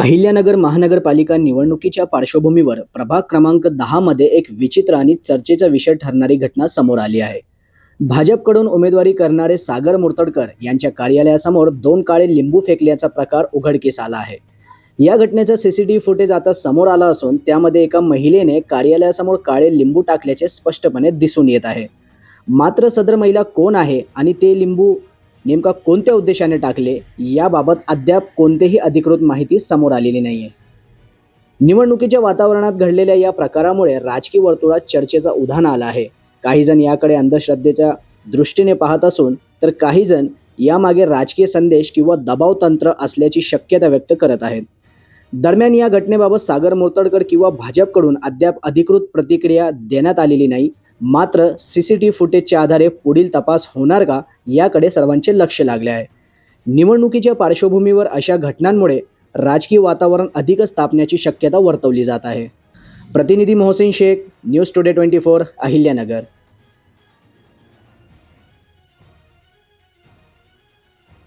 अहिल्यानगर महानगरपालिका निवडणुकीच्या पार्श्वभूमीवर प्रभाग क्रमांक 10 मध्ये एक विचित्र आणि चर्चेचा विषय ठरणारी घटना समोर आली आहे। भाजपकडून उमेदवारी करणारे सागर मुर्तडकर यांच्या कार्यालयासमोर 2 काळे लिंबू फेकल्याचा प्रकार उघडकीस आला आहे। या घटनेचा सीसीटीव्ही फुटेज आता समोर आला असून त्यामध्ये एका महिलेने कार्यालयासमोर काळे लिंबू टाकल्याचे स्पष्टपणे दिसून येत आहे। मात्र सदर महिला कोण आहे आणि ते लिंबू नेमका कोणत्या उद्देशाने टाकले याबाबत अद्याप कोणतीही अधिकृत माहिती समोर आलेली नाहीये। निवडणुकीच्या वातावरणात घडलेल्या या प्रकारामुळे राजकीय वर्तुळात चर्चेचा उधाण आला आहे। काही जण याकडे अंधश्रद्धेच्या दृष्टीने पाहत असून तर काही जण यामागे राजकीय संदेश किंवा दबाव तंत्र असल्याची शक्यता व्यक्त करत आहेत। दरम्यान या घटनेबाबत सागर मुर्तडकर किंवा भाजपकडून अद्याप अधिकृत प्रतिक्रिया देण्यात आलेली नाही। मात्र सीसीटीव्ही फुटेजच्या आधारे पुढील तपास होणार का याकडे सर्वांचे लक्ष लागले आहे। निवडणुकीच्या पार्श्वभूमीवर अशा घटनांमुळे राजकीय वातावरण अधिकच तापण्याची शक्यता वर्तवली जात आहे। प्रतिनिधी मोहसिन शेख, न्यूज टुडे 24, अहिल्यानगर।